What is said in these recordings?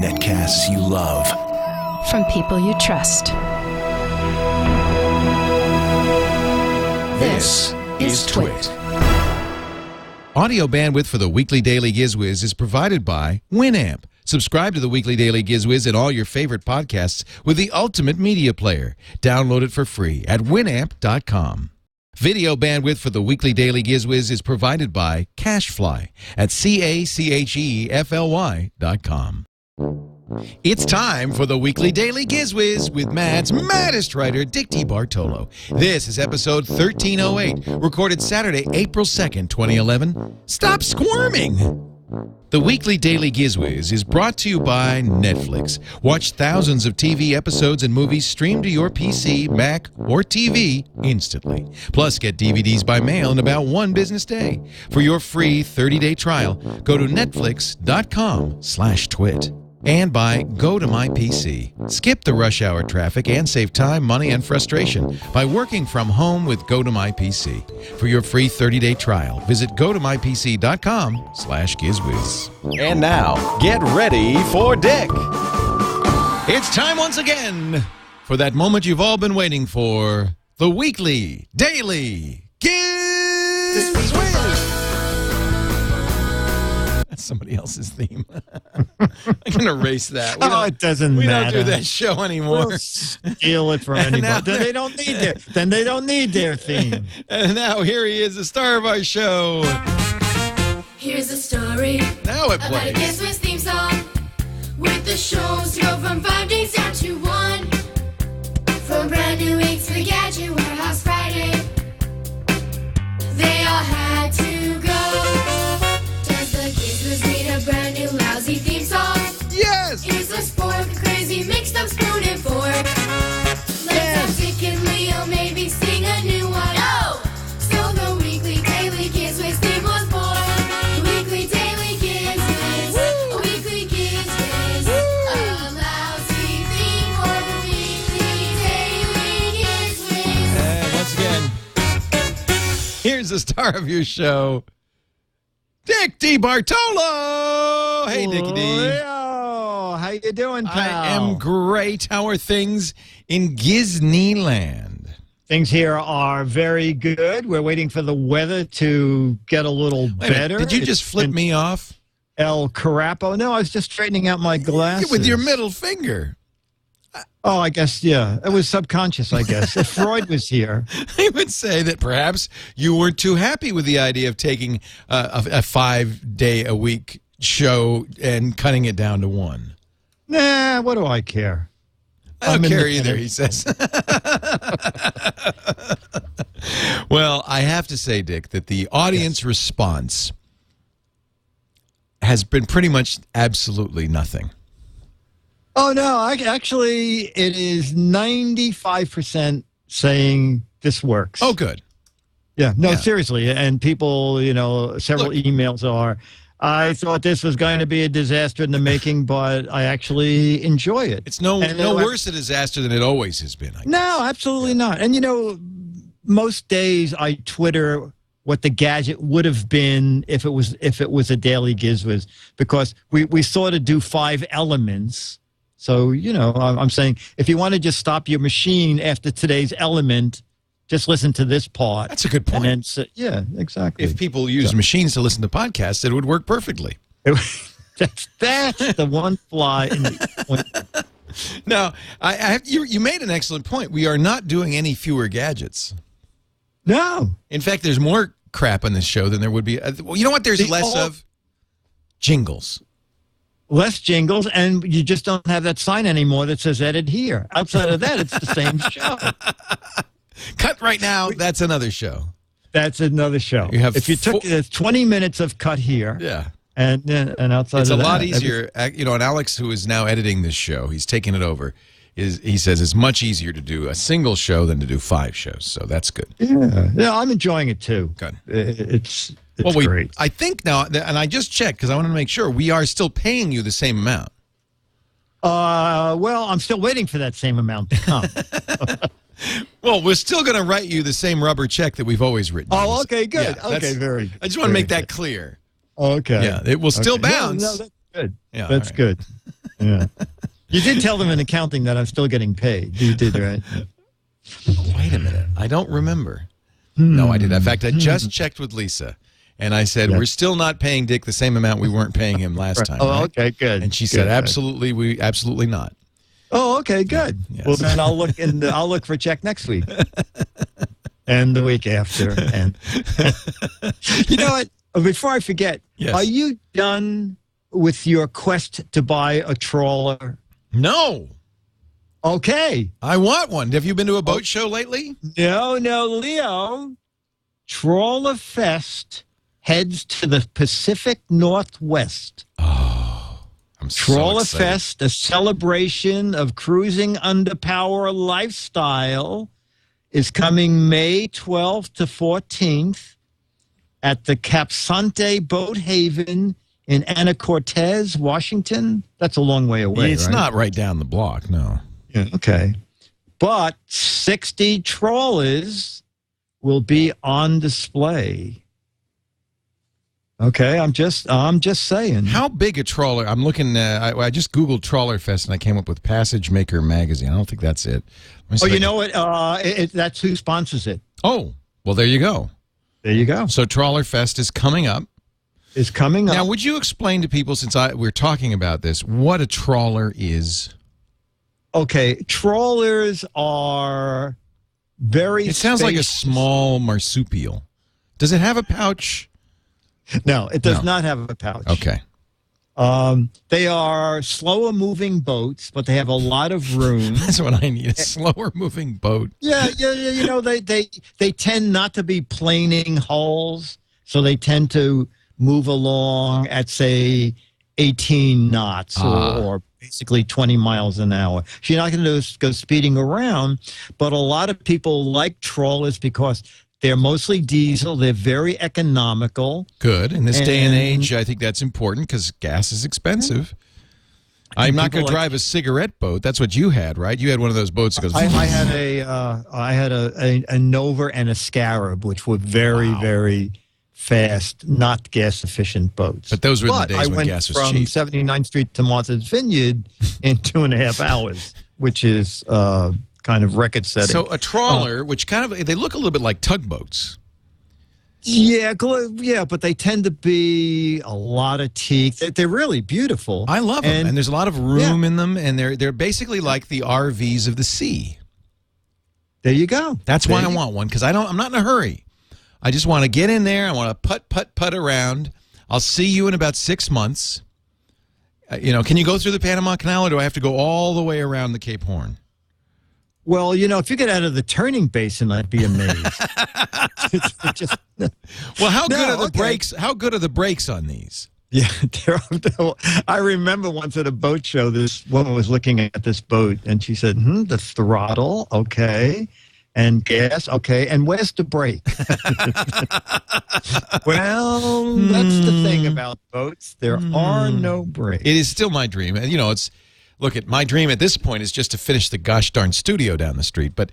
Netcasts you love. From people you trust. This is TWiT. Audio bandwidth for the Weekly Daily GizWiz is provided by Winamp. Subscribe to the Weekly Daily GizWiz and all your favorite podcasts with the ultimate media player. Download it for free at winamp.com. Video bandwidth for the Weekly Daily GizWiz is provided by Cashfly at CACHEFLY.com. It's time for the Weekly Daily GizWiz with Mad's maddest writer, Dick DeBartolo. This is episode 1308, recorded Saturday, April 2nd, 2011. Stop squirming! The Weekly Daily GizWiz is brought to you by Netflix. Watch thousands of TV episodes and movies streamed to your PC, Mac, or TV instantly. Plus, get DVDs by mail in about one business day. For your free 30-day trial, go to netflix.com/twit. And by Go to My PC. Skip the rush hour traffic and save time, money, and frustration by working from home with Go to My PC. For your free 30-day trial, visit gotomypc.com/GizWiz. And now, get ready for Dick. It's time once again for that moment you've all been waiting for, the Weekly Daily GizWiz. That's somebody else's theme. I can erase that. It doesn't matter. We don't do that show anymore. We'll steal it from anybody. Then they don't need their theme. And now here he is, the star of our show. Here's a story Now it about a plays. GizWiz theme song, with the shows go from 5 days down to 1. From brand new weeks for Gadget Warehouse Friday, they all had to go. Does the GizWiz need a brand new lousy theme song? Yes! Is a spork crazy mixed up spoon and fork? Let's have Dick and Leo maybe sing a new one. No! So the Weekly Daily GizWiz theme was born. The Weekly Daily GizWiz. A Weekly GizWiz. A lousy theme for the Weekly Daily GizWiz. And once again, here's the star of your show, Dick DeBartolo. Hey, Dickie D. Leo, how you doing, pal? I am great. How are things in Disneyland? Things here are very good. We're waiting for the weather to get a little Wait a minute, better. did you just flip me off? El Carapo. No, I was just straightening out my glasses. With your middle finger. Oh, I guess, yeah. It was subconscious, I guess. If Freud was here. I would say that perhaps you weren't too happy with the idea of taking a 5-day-a-week show and cutting it down to 1. Nah, what do I care? I don't I'm care independent. either, he says. Well, I have to say, Dick, that the audience response has been pretty much absolutely nothing. Oh, no, actually, it is 95% saying this works. Oh, good. Yeah, no, Yeah. seriously. And people, several Look. emails are, I thought this was going to be a disaster in the making, but I actually enjoy it. It's no And worse a disaster than it always has been, I guess. No, absolutely not. And, most days I Twitter what the gadget would have been if it was a daily GizWiz, because we sort of do 5 elements. So, I'm saying if you want to just stop your machine after today's element, just listen to this part. That's a good point. And then, yeah, exactly. If people use machines to listen to podcasts, it would work perfectly. That's the one fly in the point. Now, you made an excellent point. We are not doing any fewer gadgets. No. In fact, there's more crap on this show than there would be. Well, you know what there's less of? Jingles. Less jingles, and you just don't have that sign anymore that says edit here. Outside of that, it's the same show. Cut right now, that's another show. That's another show. You have if you took 20 minutes of cut here, Yeah. and outside It's of a that, lot easier. And Alex, who is now editing this show, he's taking it over, he says it's much easier to do a single show than to do 5 shows. So that's good. Yeah, I'm enjoing it too. Good. It's Well, great. I think now, and I just checked because I want to make sure, we are still paying you the same amount. Well, I'm still waiting for that same amount to come. Well, we're still going to write you the same rubber check that we've always written. Oh, okay, good. Yeah, okay, very good. I just want to make that clear. Okay. Yeah, it will still bounce. No, that's good. Yeah, That's all right. good. Yeah. You did tell them in accounting that I'm still getting paid. You did, right? Wait a minute. I don't remember. No, I did. In fact, I just checked with Lisa, and I said, we're still not paying Dick the same amount we weren't paying him last time. Oh, right? okay, good. And she Good, said, good. absolutely not. Oh, okay, good. Yes. Well, then I'll look for a check next week. And the week after. And you know what? Before I forget, Yes. Are you done with your quest to buy a trawler? No, Okay. I want one. Have you been to a boat show lately? No, Leo. Trawler Fest heads to the Pacific Northwest. I'm so Trawler excited. Fest, a celebration of cruising under power lifestyle, is coming May 12th to 14th at the Capsante Boat Haven in Anacortes, Washington. That's a long way away, It's right? not right down the block, no. Yeah, okay. But 60 trawlers will be on display. Okay, I'm just saying. How big a trawler? I'm looking. I just Googled Trawler Fest and I came up with Passage Maker magazine. I don't think that's it. Let me see Oh, if I you can- know what? That's who sponsors it. Oh, well, there you go. There you go. So Trawler Fest is coming up. It's coming Now, up. would you explain to people, since we're talking about this, what a trawler is? Okay, trawlers are very. It sounds like a spacious. small marsupial. Does it have a pouch? No, it does No. not have a pouch. Okay. They are slower moving boats, but they have a lot of room. That's what I need, a slower moving boat. Yeah. You know, they tend not to be planing hulls, so they tend to move along at, say, 18 knots or basically 20 miles an hour. So you're not going to go speeding around, but a lot of people like trawlers because they're mostly diesel. They're very economical. Good. In this day and And- age, I think that's important because gas is expensive. I'm not going to drive a cigarette boat. That's what you had, right? You had one of those boats that goes. I had a Nova and a Scarab, which were very, very fast, not gas efficient boats. But those were in the But days I when went gas was from cheap. 79th Street to Martha's Vineyard in 2.5 hours, which is kind of record setting. So a trawler, which kind of, they look a little bit like tugboats. yeah, but they tend to be a lot of teeth. They're really beautiful. I love them, and there's a lot of room in them, and they're basically like the RVs of the sea. There you go. That's why There I you- want one, because I'm not in a hurry. I just want to get in there. I want to putt around. I'll see you in about 6 months. Can you go through the Panama Canal, or do I have to go all the way around the Cape Horn? Well, if you get out of the turning basin, I'd be amazed. Well, how good No, are the okay. brakes? How good are the brakes on these? Yeah, I remember once at a boat show, this woman was looking at this boat, and she said, the throttle, okay, and gas, okay, and where's the brake? Well, that's the thing about boats. There are no brakes. It is still my dream, and my dream at this point is just to finish the gosh darn studio down the street, but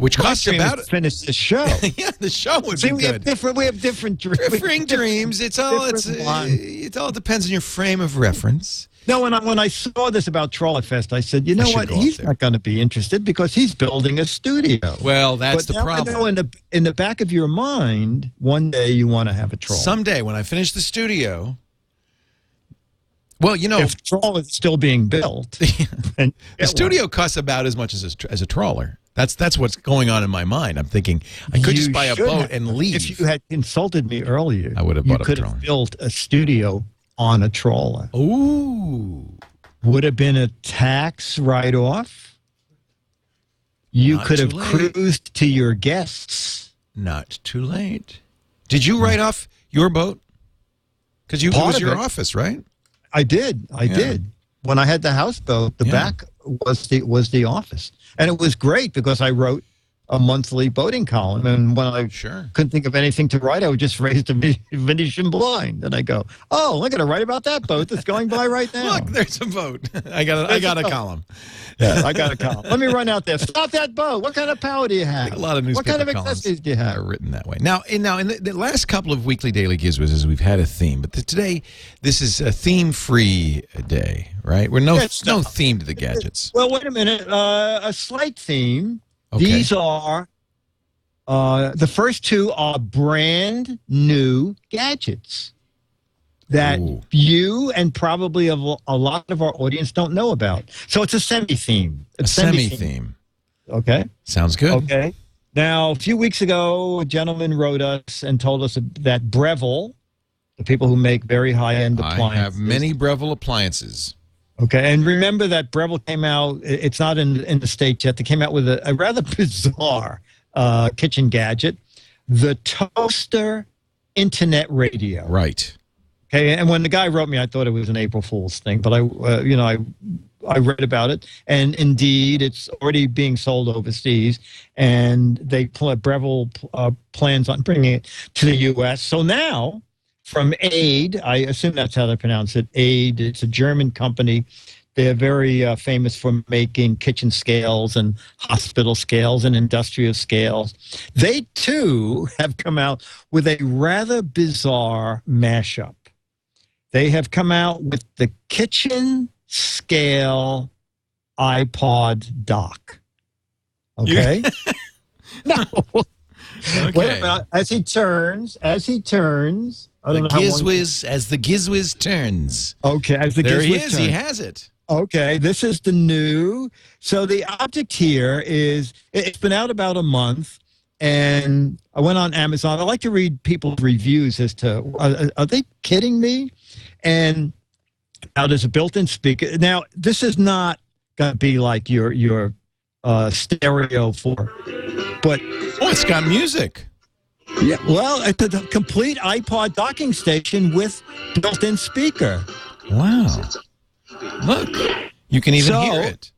which costs about finish the show. yeah, the show would See, be we good. have different dreams. Differing dreams. It all depends on your frame of reference. No, when I saw this about Trawler Fest, I said, you know should what? go up He's there. not going to be interested because he's building a studio. Well, that's But the now problem. I know in the back of your mind, one day you want to have a trawler. Someday when I finish the studio, well, If trawler is still being built, and the studio costs about as much as a trawler. That's what's going on in my mind. I'm thinking I could just buy a boat and leave. If you had consulted me earlier, I would have you bought a could trawler. have built a studio on a trawler. Ooh. Would have been a tax write-off. You Not could too have late. cruised to your guests. Not too late. Did you write off your boat? Because it Part was of your it. office, right? I did. I did. When I had the houseboat, the Yeah. back was the office, and it was great because I wrote a monthly boating column. And when I couldn't think of anything to write, I would just raise the Venetian blind. And I go, oh, I'm going to write about that boat that's going by right now. Look, there's a boat. I got a column. Yeah, I got a column. Let me run out there. Stop that boat. What kind of power do you have? A lot of newspaper What kind of columns accessories do you have? are written that way. Now, in the last couple of weekly daily GizWizzes, we've had a theme, but today this is a theme-free day, right? We're no theme to the gadgets. Well, wait a minute. A slight theme. Okay. These are the first two are brand new gadgets that you and probably a lot of our audience don't know about. So it's a semi-theme. A semi-theme. Okay. Sounds good. Okay. Now, a few weeks ago, a gentleman wrote us and told us that Breville, the people who make very high-end appliances. I have many Breville appliances. Okay, and remember that Breville came out, it's not in the States yet, they came out with a rather bizarre kitchen gadget, the toaster internet radio. Right. Okay, and when the guy wrote me, I thought it was an April Fool's thing, but I read about it, and indeed, it's already being sold overseas, and Breville plans on bringing it to the U.S. So now, from Aid, I assume that's how they pronounce it, Aid, it's a German company. They're very famous for making kitchen scales and hospital scales and industrial scales. They, too, have come out with a rather bizarre mashup. They have come out with the kitchen scale iPod dock. Okay? No. Okay. Wait a minute. As he turns, I don't know how As the GizWiz turns. Okay, as the there GizWiz he is. turns. He has it. Okay, this is the new. So the object here is, it's been out about a month, and I went on Amazon. I like to read people's reviews as to, are they kidding me? And now there's a built-in speaker. Now, this is not going to be like your stereo but... Oh, it's got music. Yeah, well, it's a complete iPod docking station with built-in speaker. Wow. Look, you can even hear it.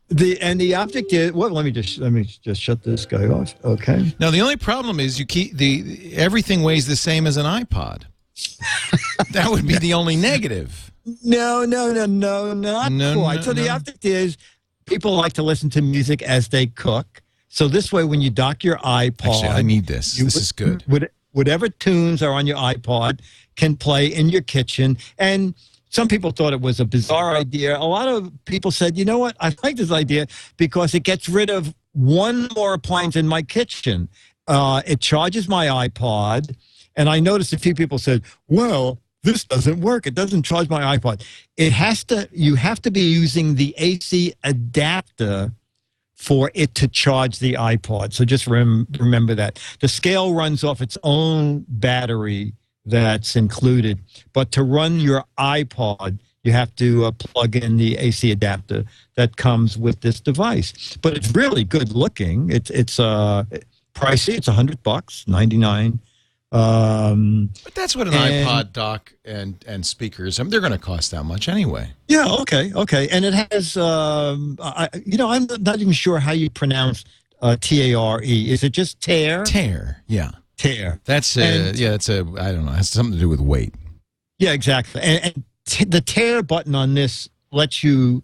The object is, well, let me just shut this guy off. Okay. Now the only problem is everything weighs the same as an iPod. That would be the only negative. No, not quite. So the object is, people like to listen to music as they cook. So this way, when you dock your iPod, actually, I need this. This is good. Whatever tunes are on your iPod can play in your kitchen. And some people thought it was a bizarre idea. A lot of people said, you know what? I like this idea because it gets rid of one more appliance in my kitchen. It charges my iPod. And I noticed a few people said, well, this doesn't work. It doesn't charge my iPod. You have to be using the AC adapter for it to charge the iPod. So just remember that. The scale runs off its own battery that's included. But to run your iPod, you have to plug in the AC adapter that comes with this device. But it's really good looking. It's pricey. It's $100, $99. But that's what an iPod dock and speakers, I mean, they're going to cost that much anyway. Yeah, okay. And it has, I'm not even sure how you pronounce Tare. Is it just tear? Tear, yeah. Tear. That's I don't know, it has something to do with weight. Yeah, exactly. And the tear button on this lets you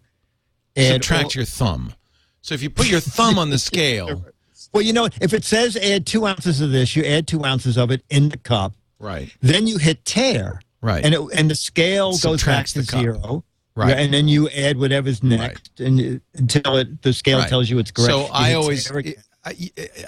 subtract your thumb. So if you put your thumb on the scale... Well, if it says add 2 ounces of this, you add 2 ounces of it in the cup. Right. Then you hit tear. Right. And the scale goes back to zero. Right. And then you add whatever's next until the scale tells you it's correct. So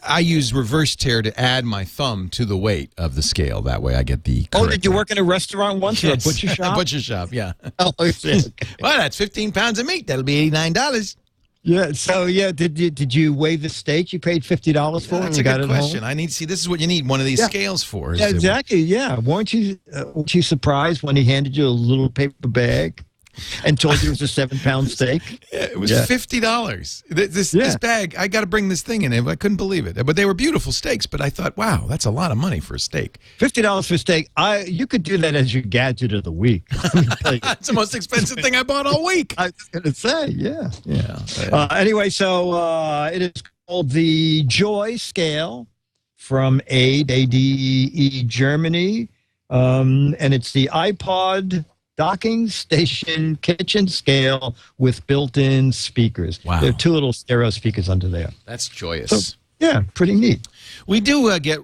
I use reverse tear to add my thumb to the weight of the scale. That way I get the correct. Oh, did you work in a restaurant once or a butcher shop? A butcher shop, yeah. Oh, okay. Well, that's 15 pounds of meat. That'll be $89. Yeah. So did you weigh the steak you paid $50 for? That's a good question. I need to see. This is what you need one of these scales for. Yeah, exactly. Yeah. Weren't you surprised when he handed you a little paper bag and told you it was a 7-pound steak? Yeah, it was $50. This bag, I got to bring this thing in. I couldn't believe it. But they were beautiful steaks. But I thought, wow, that's a lot of money for a steak. $50 for a steak. You could do that as your gadget of the week. It's the most expensive thing I bought all week. I was going to say, yeah. Anyway, so it is called the Joy Scale from ADE Germany. And it's the iPod docking station kitchen scale with built-in speakers. Wow. There are two little stereo speakers under there. That's joyous. So, yeah, pretty neat. We do get,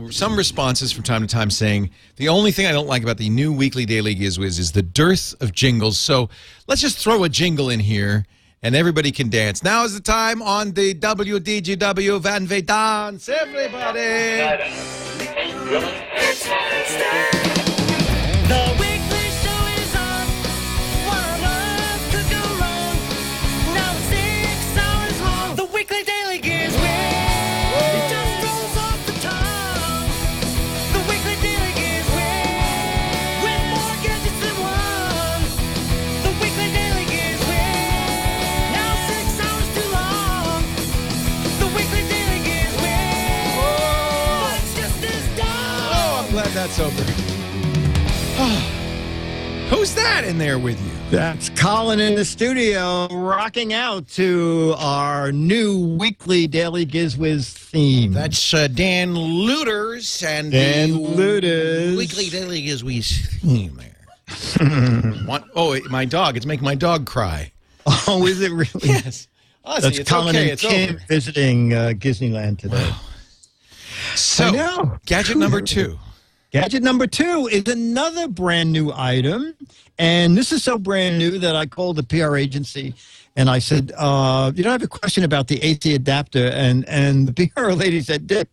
some responses from time to time saying the only thing I don't like about the new weekly daily GizWiz is the dearth of jingles. So let's just throw a jingle in here and everybody can dance. Now is the time on the WDGW Van Ve Dance. Everybody! The weekly show is on. What on earth could go wrong? Now it's 6 hours long. The weekly daily GizWiz. It just rolls off the tongue. The weekly daily GizWiz. With more gadgets than one. The weekly daily GizWiz. Now 6 hours too long. The weekly daily GizWiz. But it's just as dumb. Oh, I'm glad that's over. Who's that in there with you? That's Colin in the studio rocking out to our new weekly Daily GizWiz theme. That's Dan Looters and Dan the Looters. weekly daily GizWiz theme there. My dog. It's making my dog cry. Oh, is it really? Yes. Ozzy, That's it's Colin okay. and It's Kim over. visiting Disneyland today. So, I know. gadget number 2. Gadget number 2 is another brand new item. And this is so brand new that I called the PR agency and I said, I have a question about the AC adapter. And the PR lady said, Dick,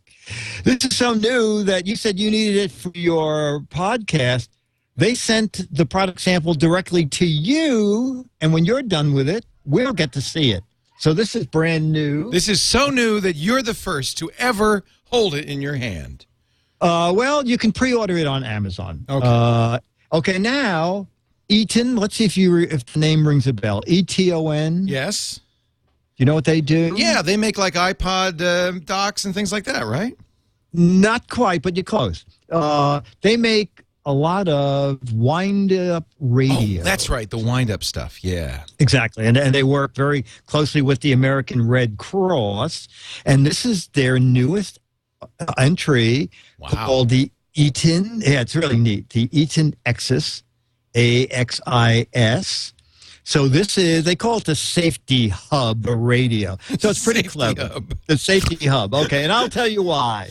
this is so new that you said you needed it for your podcast. They sent the product sample directly to you. And when you're done with it, we'll get to see it. So this is brand new. This is so new that you're the first to ever hold it in your hand. Well, you can pre-order it on Amazon. Okay. Okay, now, Eaton, let's see if the name rings a bell. Eton. Yes. You know what they do? Yeah, they make like iPod docks and things like that, right? Not quite, but you're close. They make a lot of wind-up radio. Oh, that's right, the wind-up stuff, yeah. Exactly, and they work very closely with the American Red Cross, and this is their newest entry. Wow. Called the Eaton. Yeah, it's really neat. The Eaton Axis, AXIS. So they call it the Safety Hub radio. So it's pretty Safety clever. Hub. The Safety Hub. Okay, and I'll tell you why.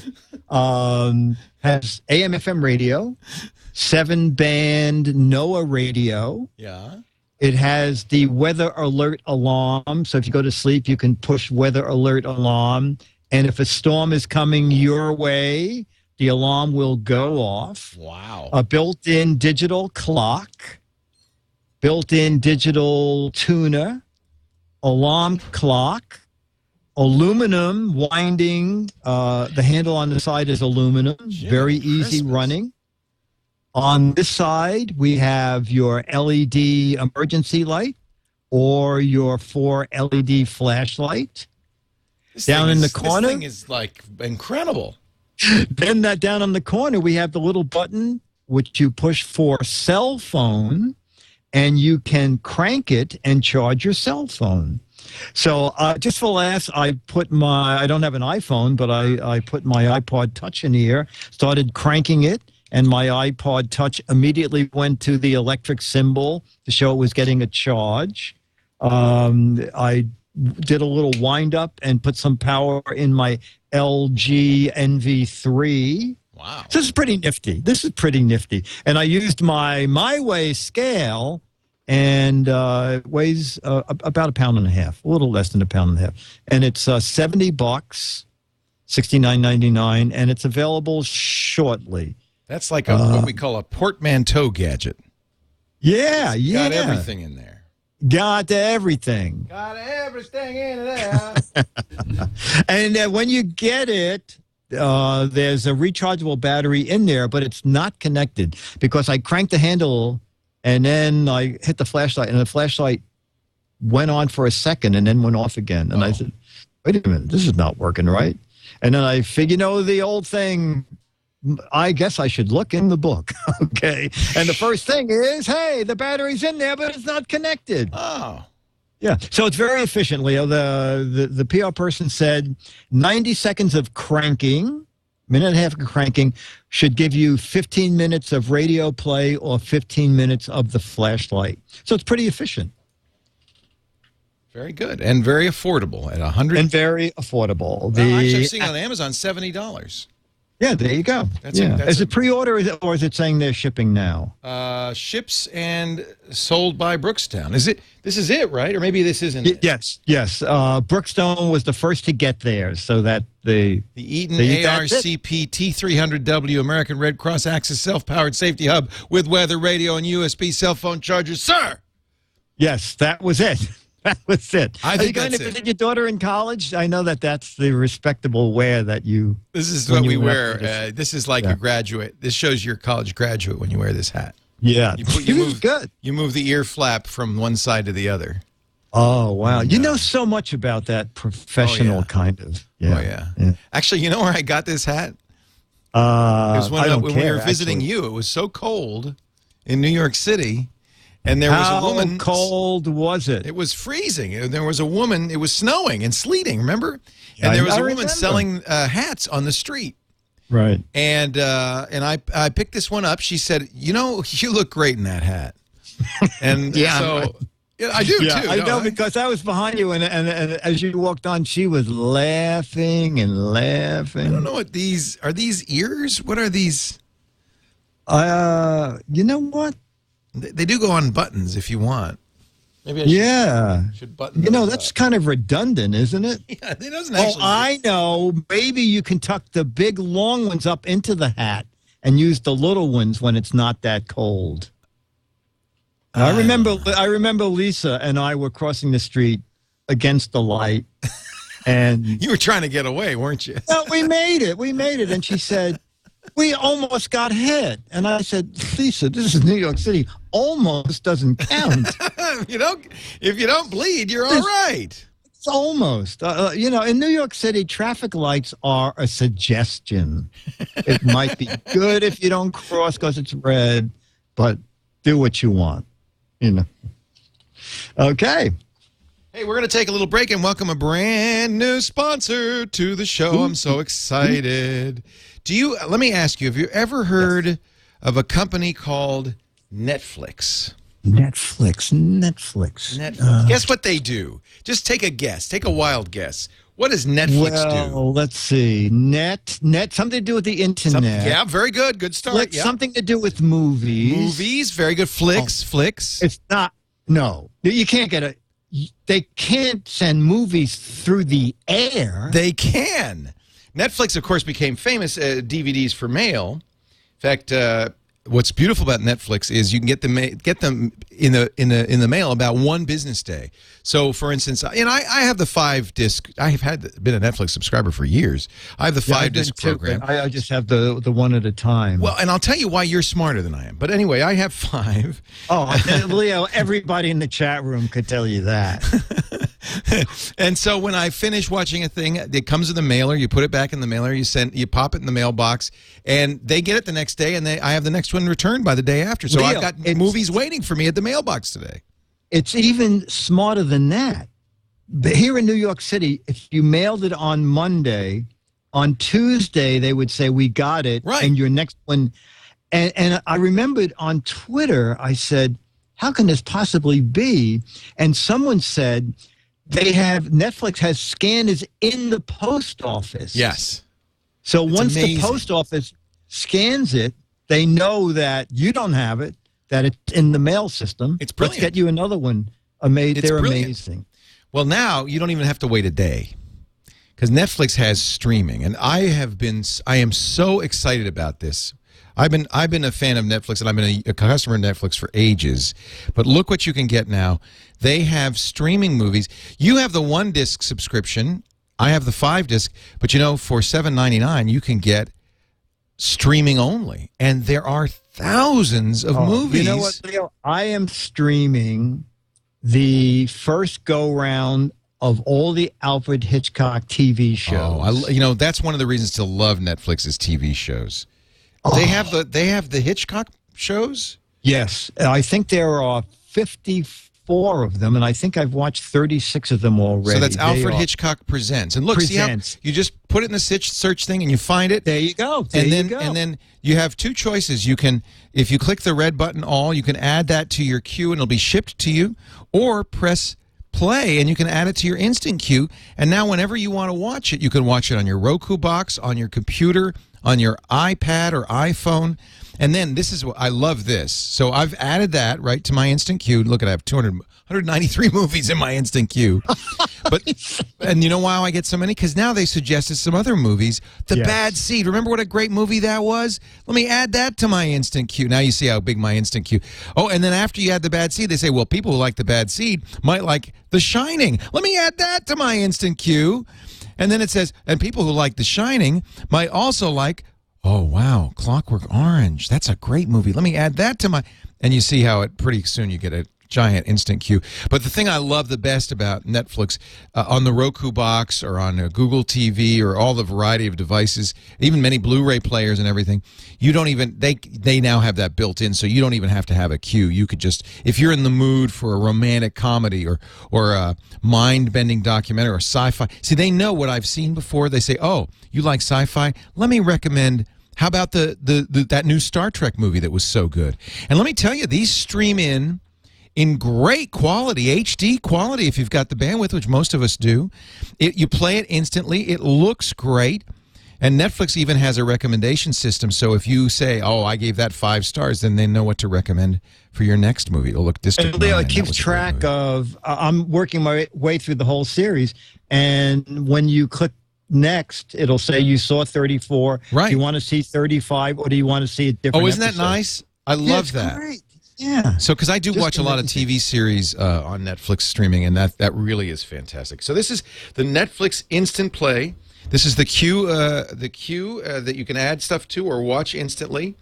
Has AM, FM radio, 7-band NOAA radio. Yeah. It has the weather alert alarm. So if you go to sleep, you can push weather alert alarm. And if a storm is coming your way, the alarm will go off. Wow. A built-in digital clock, built-in digital tuner, alarm clock, aluminum winding. The handle on the side is aluminum. Very easy running. On this side, we have your LED emergency light or your 4 LED flashlight. Down in the corner. This thing is like incredible. Then down in the corner, we have the little button which you push for cell phone, and you can crank it and charge your cell phone. So just for laughs, I don't have an iPhone, but I put my iPod Touch in here, started cranking it, and my iPod Touch immediately went to the electric symbol to show it was getting a charge. I did a little wind up and put some power in my LG NV3. Wow. So this is pretty nifty. And I used my MyWay scale, and it weighs about 1.5 pounds, a little less than 1.5 pounds. And it's $70, $69.99, and it's available shortly. That's like what we call a portmanteau gadget. Yeah. Got everything in there. Got everything. Got everything in there. And when you get it, there's a rechargeable battery in there, but it's not connected because I cranked the handle and then I hit the flashlight, and the flashlight went on for a second and then went off again. And I said, wait a minute, this is not working right. And then I figured, the old thing, I guess I should look in the book. Okay. And the first thing is, hey, the battery's in there, but it's not connected. Oh. Yeah. So it's very efficient, Leo. The PR person said 90 seconds of cranking, minute and a half of cranking, should give you 15 minutes of radio play or 15 minutes of the flashlight. So it's pretty efficient. Very good and very affordable at $100. And very affordable. Actually, I'm seeing on Amazon $70. Yeah, there you go. Is it pre-order or is it saying they're shipping now? Ships and sold by Brookstown. This is it, right? Or maybe this isn't it? Yes. Brookstone was the first to get theirs, so that the Eaton ARCP T300W American Red Cross Access Self-Powered Safety Hub with weather radio and USB cell phone chargers. Sir! Yes, that was it. That was it. I Are think you going that's to it. visit your daughter in college? I know that's the respectable wear that you... This is when what we you wear. This is like a graduate. This shows you're a college graduate when you wear this hat. Yeah. You move, good. You move the ear flap from one side to the other. Oh, wow. You know so much about that professional kind of. Yeah. Oh, yeah. Actually, you know where I got this hat? It was when we were visiting you. It was so cold in New York City. And there was a woman. How cold was it? It was freezing. And there was a woman. It was snowing and sleeting. Remember? And there was a woman selling hats on the street. Right. And I picked this one up. She said, "You know, you look great in that hat." And so I do too. I know because I was behind you, and as you walked on, she was laughing and laughing. I don't know what these are. These ears? What are these? You know what? They do go on buttons if you want. Maybe I should button. You know, that's kind of redundant, isn't it? Yeah, it doesn't actually. I know. Maybe you can tuck the big long ones up into the hat and use the little ones when it's not that cold. I remember Lisa and I were crossing the street against the light, and you were trying to get away, weren't you? No, we made it, and she said, "We almost got hit." And I said, "Lisa, this is New York City. Almost doesn't count." If you don't bleed, you're all right. It's almost. In New York City, traffic lights are a suggestion. It might be good if you don't cross because it's red, but do what you want. Okay. Hey, we're going to take a little break and welcome a brand new sponsor to the show. I'm so excited. Let me ask you, have you ever heard of a company called Netflix? Netflix. Guess what they do? Just take a guess. Take a wild guess. What does Netflix do? Well, let's see. Net, something to do with the internet. Yeah, very good. Good start. Something to do with movies. Movies, very good. Flicks. It's not. No, you can't get it. They can't send movies through the air. They can. Netflix, of course, became famous DVDs for mail. In fact, what's beautiful about Netflix is you can get them in the mail about one business day. So, for instance, I have the 5-disc. I have been a Netflix subscriber for years. I have the 5-disc program. I just have the one at a time. Well, and I'll tell you why you're smarter than I am. But anyway, I have 5. Oh, Leo, everybody in the chat room could tell you that. And so when I finish watching a thing, it comes in the mailer. You put it back in the mailer. You pop it in the mailbox, and they get it the next day. And I have the next one returned by the day after. So Leo, I've got movies waiting for me at the mailbox today. It's even smarter than that. But here in New York City, if you mailed it on Monday, on Tuesday they would say we got it, right? And your next one. And I remembered on Twitter, I said, "How can this possibly be?" And someone said, Netflix has scanners in the post office. Yes. So once the post office scans it, they know that you don't have it, that it's in the mail system. It's brilliant. Let's get you another one. They're amazing. Well, now you don't even have to wait a day because Netflix has streaming, and I am so excited about this. I've been a fan of Netflix, and I've been a customer of Netflix for ages. But look what you can get now. They have streaming movies. You have the 1-disc subscription. I have the 5-disc. But for $7.99, you can get streaming only, and there are thousands of movies. You know what, Leo? I am streaming the first go-round of all the Alfred Hitchcock TV shows. Oh, that's one of the reasons to love Netflix is TV shows. They have the Hitchcock shows? Yes. I think there are 50 34 of them, and I think I've watched 36 of them already. So that's Alfred Hitchcock Presents. And look, see how you just put it in the search thing and you find it. There you go. And then you have two choices. You can, if you click the red button, all, you can add that to your queue and it'll be shipped to you, or press play and you can add it to your instant queue. And now whenever you want to watch it, you can watch it on your Roku box, on your computer, on your iPad or iPhone. And then this is what I love this. So I've added that right to my instant queue. Look at, I have 193 movies in my instant queue. And you know why I get so many? Because now they suggested some other movies. The Bad Seed. Remember what a great movie that was? Let me add that to my instant queue. Now you see how big my instant queue. Oh, and then after you add The Bad Seed, they say, well, people who like The Bad Seed might like The Shining. Let me add that to my instant queue. And then it says, and people who like The Shining might also like, oh, wow, Clockwork Orange. That's a great movie. Let me add that to my... And you see how it pretty soon you get a giant instant queue. But the thing I love the best about Netflix, on the Roku box or on Google TV or all the variety of devices, even many Blu-ray players and everything, you don't even... They now have that built in, so you don't even have to have a queue. You could just... If you're in the mood for a romantic comedy or a mind-bending documentary or sci-fi... See, they know what I've seen before. They say, oh, you like sci-fi? Let me recommend... How about that new Star Trek movie that was so good? And let me tell you, these stream in great quality, HD quality, if you've got the bandwidth, which most of us do. You play it instantly. It looks great. And Netflix even has a recommendation system. So if you say, oh, I gave that 5 stars, then they know what to recommend for your next movie. It'll look District 9. It keeps track of, I'm working my way through the whole series. And when you click next, it'll say you saw 34. Right. Do you want to see 35 or do you want to see a different isn't episode? that nice? I love that. Great. Yeah. So, because I do Just watch a lot of TV series on Netflix streaming, and that really is fantastic. So this is the Netflix Instant Play. This is the queue that you can add stuff to or watch instantly,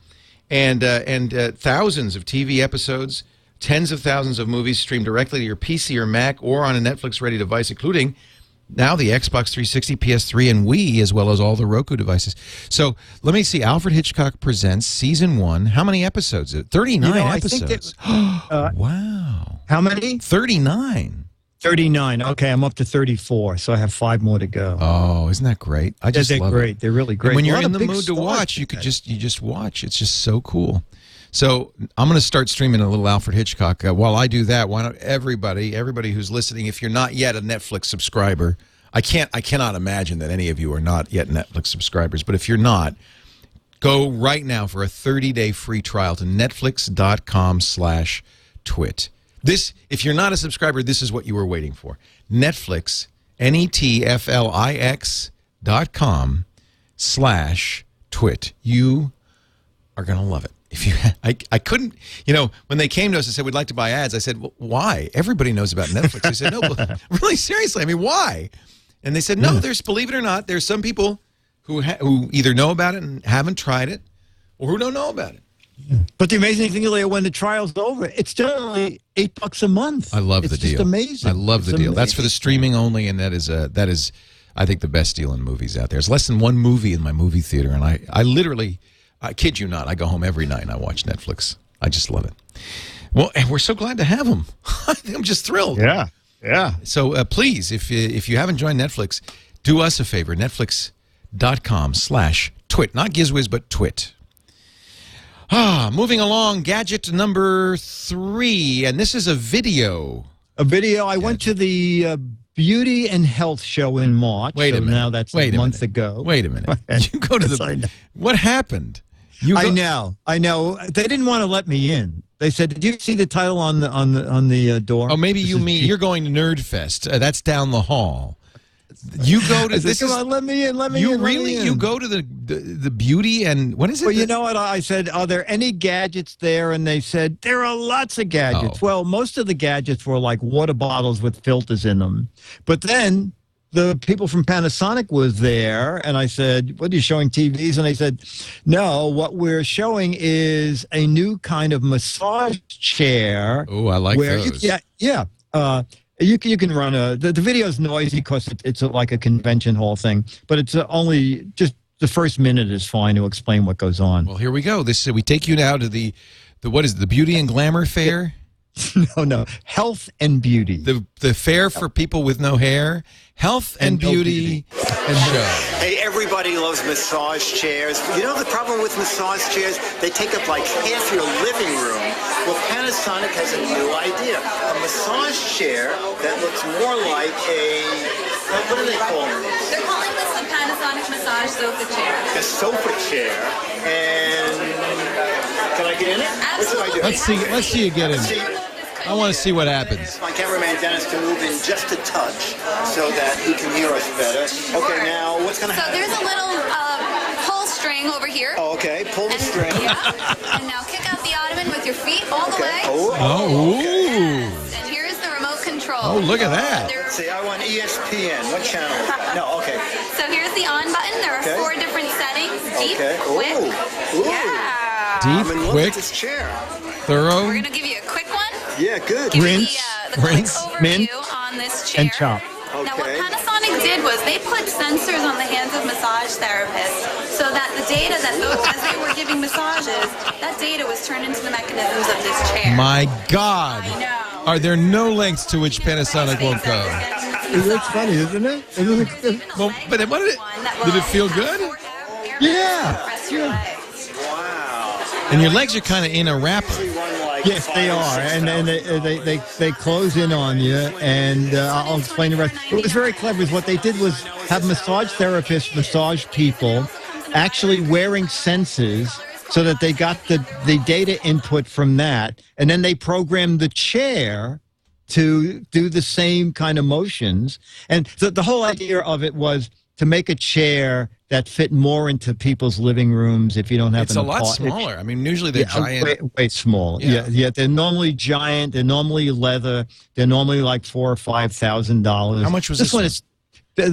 and thousands of TV episodes, tens of thousands of movies streamed directly to your PC or Mac or on a Netflix-ready device, including now the Xbox 360, PS3, and Wii, as well as all the Roku devices. So let me see. Alfred Hitchcock Presents Season 1. How many episodes? 39 episodes. Wow. How many? 39. 39. Okay, I'm up to 34, so I have 5 more to go. Oh, isn't that great? I just They're love great. it. They're really great. And when you're in the mood to watch, you just watch. It's just so cool. So I'm going to start streaming a little Alfred Hitchcock. While I do that, why don't everybody who's listening, if you're not yet a Netflix subscriber, I cannot imagine that any of you are not yet Netflix subscribers, but if you're not, go right now for a 30-day free trial to netflix.com/twit. This, if you're not a subscriber, this is what you were waiting for. Netflix, netflix.com/twit. You are going to love it. If you, I couldn't, when they came to us and said, we'd like to buy ads, I said, well, why? Everybody knows about Netflix. They said, no, really, seriously, I mean, why? And they said, no, believe it or not, there's some people who either know about it and haven't tried it or who don't know about it. But the amazing thing is, when the trial's over, it's still only $8 a month. I love the deal. It's just amazing. I love the deal. That's for the streaming only, and that is, I think, the best deal in movies out there. There's less than one movie in my movie theater, and I literally... I kid you not. I go home every night and I watch Netflix. I just love it. Well, and we're so glad to have them. I'm just thrilled. Yeah. So please, if you haven't joined Netflix, do us a favor. Netflix.com/twit. Not GizWiz, but twit. Moving along, gadget number 3. And this is a video. I went to the Beauty and Health show in March. Wait a minute. Now that's a month ago. Wait a minute. You go to the... What happened? I know. They didn't want to let me in. They said, "Did you see the title on the door?" Oh, maybe you're going to Nerd Fest. That's down the hall. You go to this. Come on, let me in. You go to the beauty and what is it? Well, you know what? I said, are there any gadgets there? And they said there are lots of gadgets. Oh. Well, most of the gadgets were like water bottles with filters in them. But then the people from Panasonic was there, and I said, "What are you showing, TVs?" And they said, "No, what we're showing is a new kind of massage chair." Oh, I like those. Yeah. You can run the video's noisy because it's like a convention hall thing, but it's only just the first minute is fine to explain what goes on. Well, here we go. We take you now to the what is it, the Beauty and Glamour Fair? No. Health and beauty. The fair for people with no hair, health and no beauty, and show. Hey, everybody loves massage chairs. You know the problem with massage chairs? They take up like half your living room. Well, Panasonic has a new idea. A massage chair that looks more like what do they call it? They're calling this the Panasonic massage sofa chair. A sofa chair. And can I get in it? What should I do? Let's see you get in. I want to see what happens. My cameraman Dennis can move in just a touch so that he can hear us better. Okay, now what's going to So happen? there's a little pull string over here. Oh, okay, pull the string. Yeah. And now kick out the ottoman with your feet all the way. Oh, ooh. And here's the remote control. Oh, look at that. See, I want ESPN. What channel is that? No, okay. So here's the on button. There are 4 different settings. Deep, Okay. quick. Ooh. Yeah. Deep, I'm in love quick, with this chair. thorough. We're going to give you a quick one. Yeah, good. Give Rinse, you the quick rinse, overview mint, on this chair. and chop. Now, what Okay. Panasonic did was they put sensors on the hands of massage therapists so that the data that as they were giving massages, that data was turned into the mechanisms of this chair. My God. I know. Are there no lengths to which Panasonic won't go? It's funny, isn't it? Well, but what did it feel good? Yeah. Wow. And your legs are kind of in a wrapper. Yes, they are, and they close in on you, and I'll explain the rest. What was very clever is what they did was have massage therapists massage people, actually wearing sensors, so that they got the data input from that, and then they programmed the chair to do the same kind of motions. And so the whole idea of it was to make a chair that fit more into people's living rooms if you don't have It's an a lot apartment. smaller. I mean, usually they're giant. Way small. Yeah. Yeah. They're normally giant. They're normally leather. They're normally like $4,000 or $5,000. How much was this one? Is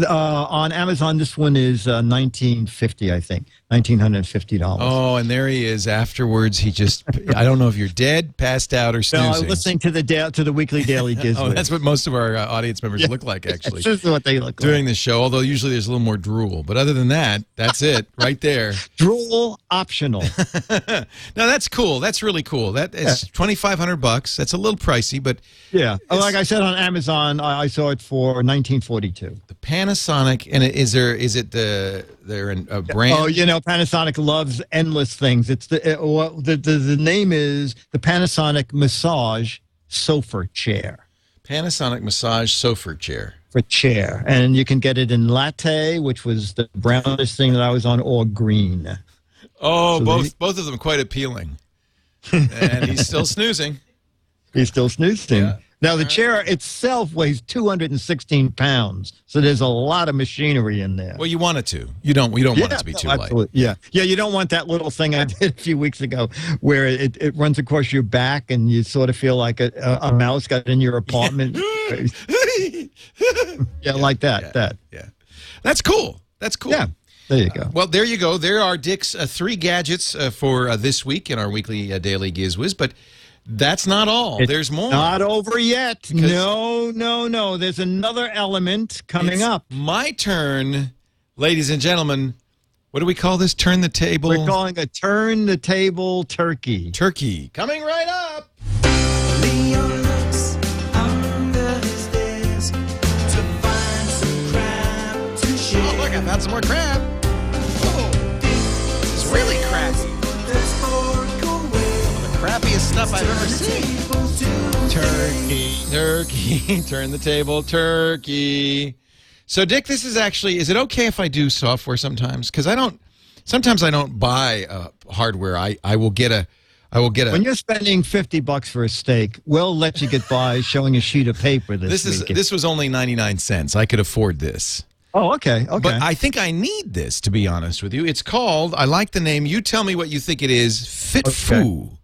on Amazon. This one is $1,950, I think. $1,950. Oh, and there he is. Afterwards, he just—I don't know if you're dead, passed out, or No, snoozing. I was listening to the weekly daily GizWiz. Oh, that's what most of our audience members look like, actually, This is what they look during like. the show. Although usually there's a little more drool, but other than that, that's it right there. Drool optional. No, that's cool. That's really cool. That is $2,500. That's a little pricey, but Yeah. Like I said on Amazon, I saw it for $1,942. the Panasonic, and they're a brand? Oh, you know, Panasonic loves endless things. It's the name is the Panasonic Massage Sofa Chair. Panasonic massage sofa chair. For chair, and you can get it in latte, which was the brownish thing that I was on, or green. Oh, So both of them quite appealing. And he's still snoozing. He's still snoozing. Yeah. Now the chair itself weighs 216 pounds, so there's a lot of machinery in there. Well, you want it to. You don't want it to be too light. Absolutely. Yeah. You don't want that little thing I did a few weeks ago where it runs across your back and you sort of feel like a mouse got in your apartment. Yeah, like that. Yeah. That's cool. That's cool. Yeah. There you go. Well, there you go. There are Dick's 3 gadgets for this week in our weekly Daily GizWiz, but that's not all. There's more. Not over yet. No. There's another element coming It's up. my turn, ladies and gentlemen. What do we call this? Turn the table. We're calling a turn the table turkey. Turkey. Coming right up. Leon looks under his desk to find some crab to share. Oh, look, I found some more crab. Oh, this is really crappy. The crappiest stuff I've ever seen. Turkey. Turn the table, turkey. So, Dick, this is actually, is it okay if I do software sometimes? Because sometimes I don't buy hardware. I will get a, When you're spending $50 for a steak, we'll let you get by showing a sheet of paper this week. this was only 99 cents. I could afford this. Oh, okay. But I think I need this, to be honest with you. It's called, I like the name. You tell me what you think it is. FitFu.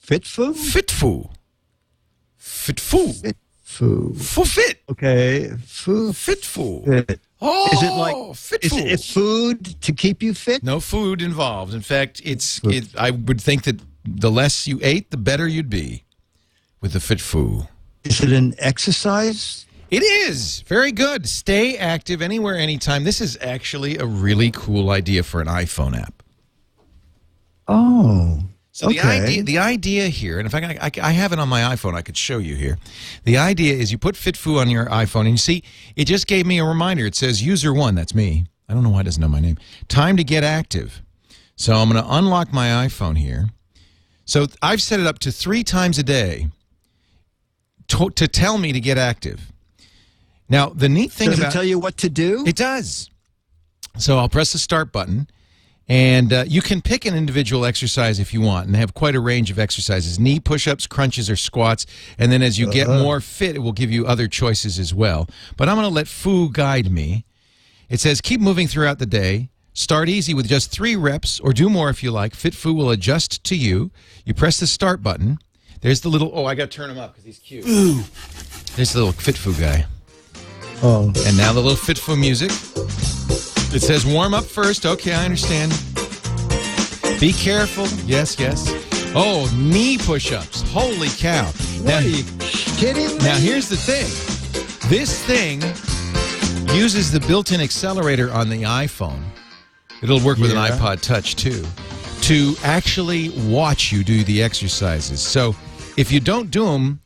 FitFu? FitFu. FitFu. FitFu. Fit. Okay. FitFu. Fit. Oh, Is it like FitFu. is it food to keep you fit? No food involved. In fact, I would think that the less you ate, the better you'd be with the FitFu. Is it an exercise? It is. Very good. Stay active anywhere, anytime. This is actually a really cool idea for an iPhone app. Oh. So the idea here, and in fact, I have it on my iPhone. I could show you here. The idea is you put FitFu on your iPhone, and you see, it just gave me a reminder. It says user 1, that's me. I don't know why it doesn't know my name. Time to get active. So I'm going to unlock my iPhone here. So I've set it up to 3 times a day to tell me to get active. Now, the neat thing Does about it tell you what to do? it does. So I'll press the start button. And you can pick an individual exercise if you want, and they have quite a range of exercises: knee push-ups, crunches, or squats. And then as you get more fit, it will give you other choices as well. But I'm going to let Fu guide me. It says, keep moving throughout the day. Start easy with just 3 reps, or do more if you like. FitFu will adjust to you. You press the start button. There's the little, I got to turn him up because he's cute. There's the little FitFu guy. Oh. And now the little FitFu music. It says warm up first. Okay, I understand. Be careful. Yes. Oh, knee push-ups. Holy cow. What, are you kidding me? Now, here's the thing. This thing uses the built-in accelerator on the iPhone. It'll work with an iPod Touch, too, to actually watch you do the exercises. So if you don't do them...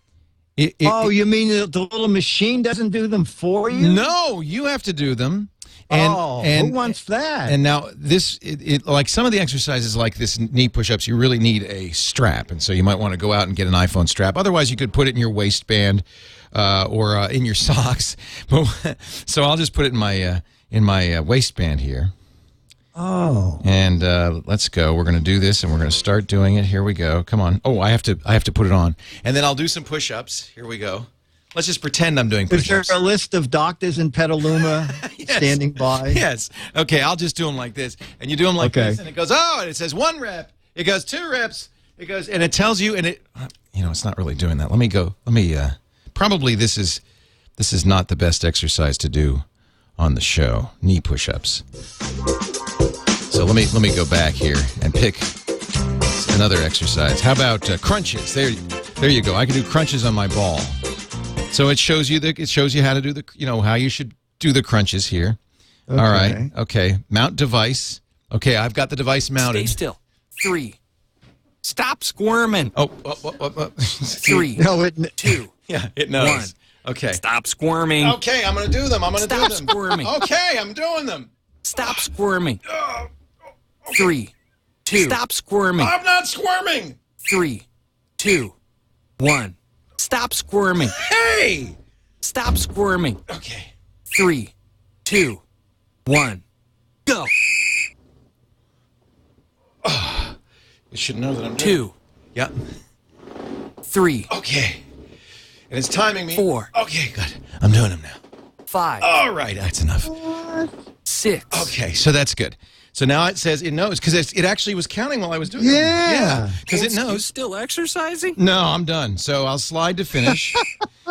you mean the little machine doesn't do them for you? No, you have to do them. And who wants that? And now this, like some of the exercises like this knee push-ups, you really need a strap. And so you might want to go out and get an iPhone strap. Otherwise, you could put it in your waistband or in your socks. So I'll just put it in my waistband here. Oh. And let's go. We're going to do this, and we're going to start doing it. Here we go. Come on. Oh, I have to put it on. And then I'll do some push-ups. Here we go. Let's just pretend I'm doing push-ups. Is there a list of doctors in Petaluma standing by? Yes. Okay, I'll just do them like this. And you do them like this, and it goes, and it says 1 rep. It goes 2 reps. It goes, and it tells you, and it's not really doing that. Let me go. Probably this is not the best exercise to do on the show, knee push-ups. So let me go back here and pick another exercise. How about crunches? There you go. I can do crunches on my ball. So it shows you how to do how you should do the crunches here. Okay. All right. Okay. Mount device. Okay, I've got the device mounted. Stay still. 3. Stop squirming. Oh. 3. No, 2. Yeah, it knows. 1. Okay. Stop squirming. Okay, I'm going to do them. Stop squirming. Okay, I'm doing them. Stop squirming. 3. 2. Stop squirming. I'm not squirming. 3. 2. 1. Stop squirming. Hey! Stop squirming. Okay. 3, 2, 1, go. You should know that I'm doing 2. Yeah. 3. Okay. And it's timing me. 4. Okay, good. I'm doing them now. 5. All right, that's enough. 6. Okay, so that's good. So now it says it knows because it actually was counting while I was doing it. Yeah, because it knows. You still exercising? No, I'm done. So I'll slide to finish.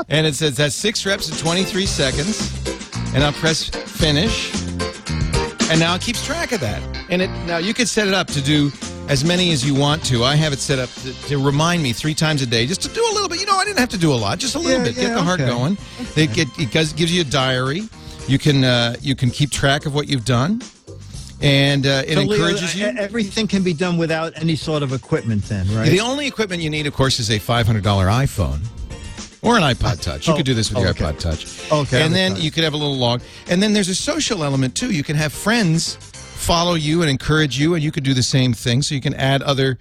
And it says that's 6 reps in 23 seconds. And I'll press finish. And now it keeps track of that. And now you could set it up to do as many as you want to. I have it set up to remind me 3 times a day just to do a little bit. I didn't have to do a lot, just a little bit. Get the heart going. Okay. It gives you a diary. You can keep track of what you've done. And it encourages you. Everything can be done without any sort of equipment then, right? The only equipment you need, of course, is a $500 iPhone or an iPod Touch. You could do this with your iPod Touch. Okay. And then you could have a little log. And then there's a social element, too. You can have friends follow you and encourage you, and you could do the same thing. So you can add other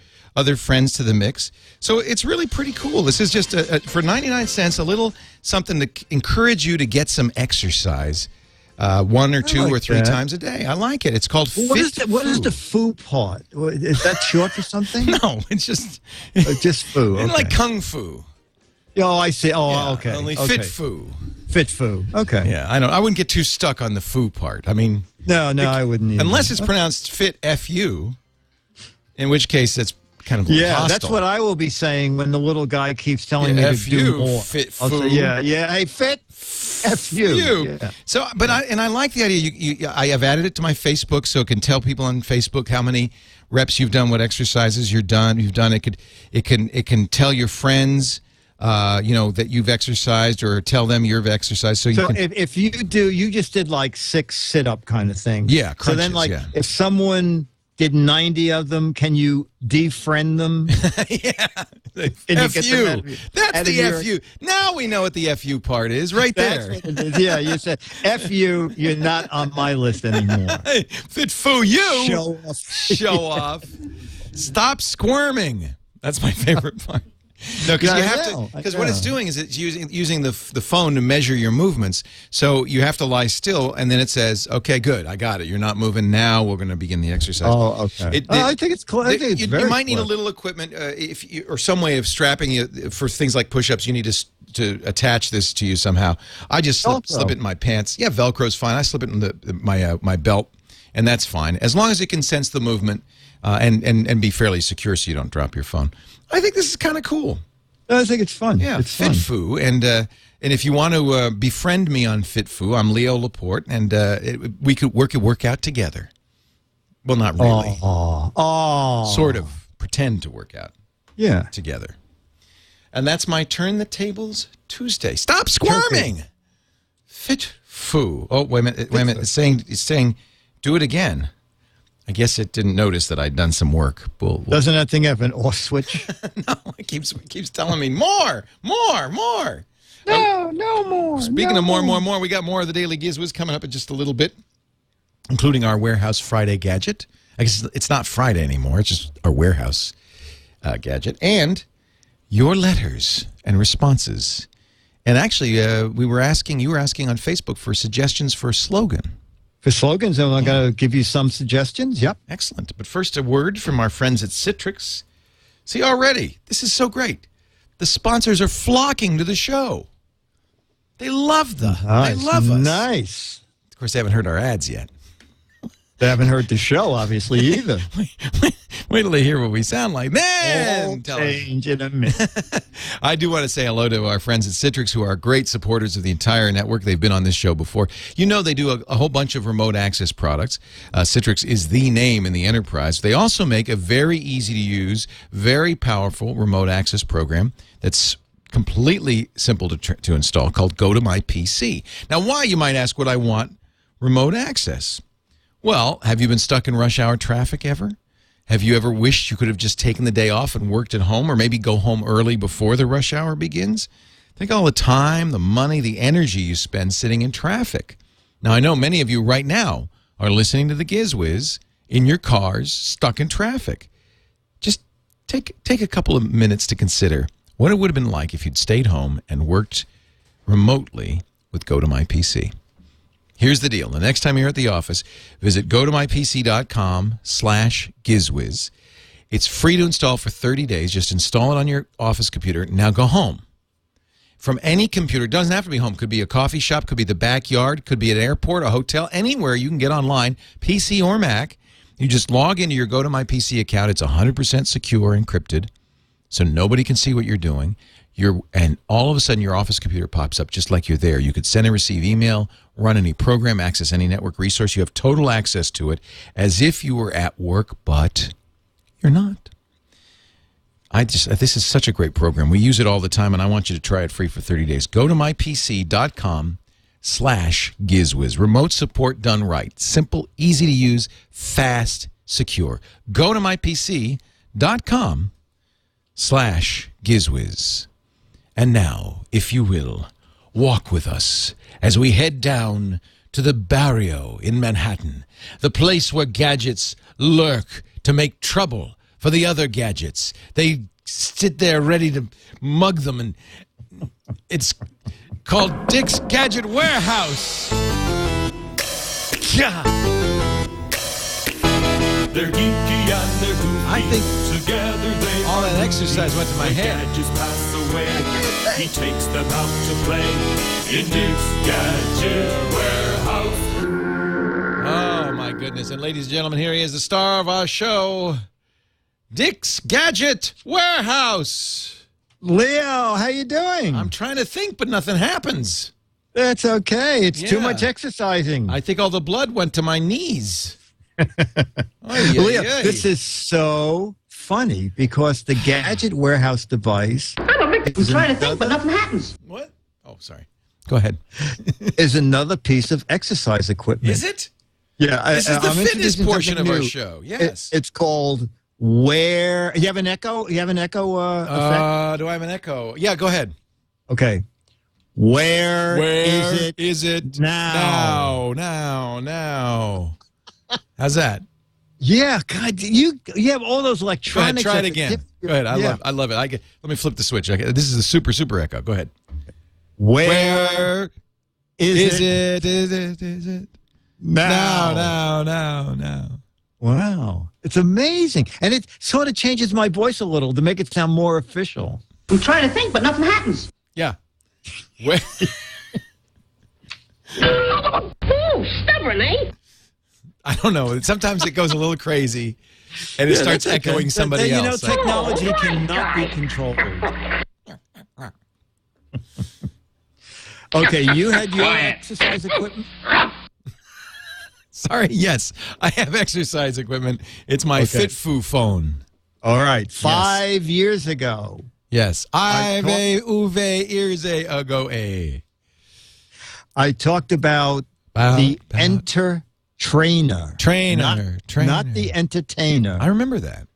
friends to the mix. So it's really pretty cool. This is just, for 99 cents, a little something to encourage you to get some exercise. 1 or 2 or 3 times a day. I like it. It's called FitFu. What is the foo part? Is that short for something? No, it's just foo. Okay. Like kung fu. Oh, I see. Oh, Yeah, okay. Only okay. FitFu. FitFu. Okay. Yeah, I wouldn't get too stuck on the foo part. I mean, no, I wouldn't either. Unless it's pronounced FitFu, in which case that's kind of hostile. That's what I will be saying when the little guy keeps telling me to do more. FitFu. I'll say, hey, FitFu. Yeah. So, but I like the idea. I have added it to my Facebook, so it can tell people on Facebook how many reps you've done, what exercises you've done. It can tell your friends. That you've exercised, or tell them you've exercised. So if you just did like 6 sit-up kind of thing. Yeah, crunches, so then if someone did 90 of them. Can you defriend them? Yeah. Can you get them FU. out of your- That's out the of your- FU. Now we know what the FU part is right That's there. what it is. Yeah, you said, F you, you're not on my list anymore. Hey, FitFu you. Show off. Show off. Stop squirming. That's my favorite part. No, because Yeah, you I have know, to. I Because what it's know. doing is it's using the phone to measure your movements. So you have to lie still, and then it says, "Okay, good, I got it. You're not moving now. We're going to begin the exercise." Oh, okay. I think it's clear. I think it's you very might need a clever. little equipment, if you, or some way of strapping you for things like push-ups. You need to attach this to you somehow. I just slip it in my pants. Yeah, Velcro's fine. I slip it in my belt, and that's fine as long as it can sense the movement and be fairly secure, so you don't drop your phone. I think this is kind of cool. I think it's fun. Yeah, it's fun. FitFu, and if you want to befriend me on FitFu, I'm Leo Laporte, and we could work out together. Well, not really. Oh. Sort of pretend to work out Yeah. together. And that's my Turn the Tables Tuesday. Stop squirming. FitFu. Oh, wait a minute. It's saying, do it again. I guess it didn't notice that I'd done some work. Doesn't that thing have an off switch? No, it keeps telling me more. No more. Speaking of more, we got more of the Daily GizWiz coming up in just a little bit, including our Warehouse Friday gadget. I guess it's not Friday anymore. It's just our Warehouse gadget. And your letters and responses. And actually, you were asking on Facebook for suggestions for a slogan. For slogans, am I going to give you some suggestions? Yep. Excellent. But first, a word from our friends at Citrix. See, already, this is so great. The sponsors are flocking to the show. They love They love us. Nice. Of course, they haven't heard our ads yet. They haven't heard the show, obviously, either. Wait till they hear what we sound like. Then All tell us. change in a minute. I do want to say hello to our friends at Citrix, who are great supporters of the entire network. They've been on this show before. You know, they do a whole bunch of remote access products. Citrix is the name in the enterprise. They also make a very easy to use, very powerful remote access program that's completely simple to install, called Go to My PC. Now, why, you might ask, would I want remote access? Well, have you been stuck in rush hour traffic ever? Have you ever wished you could have just taken the day off and worked at home, or maybe go home early before the rush hour begins? Think all the time, the money, the energy you spend sitting in traffic. Now, I know many of you right now are listening to the GizWiz in your cars, stuck in traffic. Just take a couple of minutes to consider what it would have been like if you'd stayed home and worked remotely with Go to My PC. Here's the deal. The next time you're at the office, visit gotomypc.com/GizWiz. It's free to install for 30 days. Just install it on your office computer. Now go home. From any computer. It doesn't have to be home. Could be a coffee shop. Could be the backyard. Could be an airport, a hotel. Anywhere you can get online, PC or Mac. You just log into your Go to My PC account. It's 100% secure, encrypted, so nobody can see what you're doing. And all of a sudden, your office computer pops up just like you're there. You could send and receive email, run any program, access any network resource. You have total access to it as if you were at work, but you're not. This is such a great program. We use it all the time, and I want you to try it free for 30 days. Go to mypc.com/GizWiz. Remote support done right. Simple, easy to use, fast, secure. Go to mypc.com/GizWiz. And now, if you will, walk with us as we head down to the barrio in Manhattan, the place where gadgets lurk to make trouble for the other gadgets. They sit there ready to mug them, and it's called Dick's Gadget Warehouse. Yeah. They're geeky and they're goofy. I think together they all that are exercise goofy. went to my When head. gadgets pass away, he takes them out to play in Dick's Gadget Warehouse. Oh, my goodness. And ladies and gentlemen, here he is, the star of our show, Dick's Gadget Warehouse. Leo, how you doing? I'm trying to think, but nothing happens. That's okay. It's too Yeah. much exercising. I think all the blood went to my knees. Leo, this is so funny because the Gadget Warehouse device What? Oh, sorry. Go ahead. is another piece of exercise equipment. Is it? Yeah, This is the I'm fitness introducing portion something of our new. show. Yes. It's called Where. You have an echo? You have an echo effect? Do I have an echo? Yeah, go ahead. Okay. Where Where is it now? now? Now. How's that? Yeah, God, you have all those Go ahead, electronics. try it at the again. tip. Go ahead. Yeah. I love it. Let me flip the switch. This is a super echo. Go ahead. Where Is it now? now. Wow, it's amazing, and it sort of changes my voice a little to make it sound more official. I'm trying to think, but nothing happens. Yeah. Where? Ooh, stubborn, eh? I don't know. Sometimes it goes a little crazy, and it starts echoing somebody else. Technology cannot be controlled. Okay, you had your exercise equipment. Sorry, yes, I have exercise equipment. It's my FitFu phone. All right, 5 years ago. Yes, uve ago a. I talked about the Enter Trainer. Trainer. Not the entertainer. I remember that.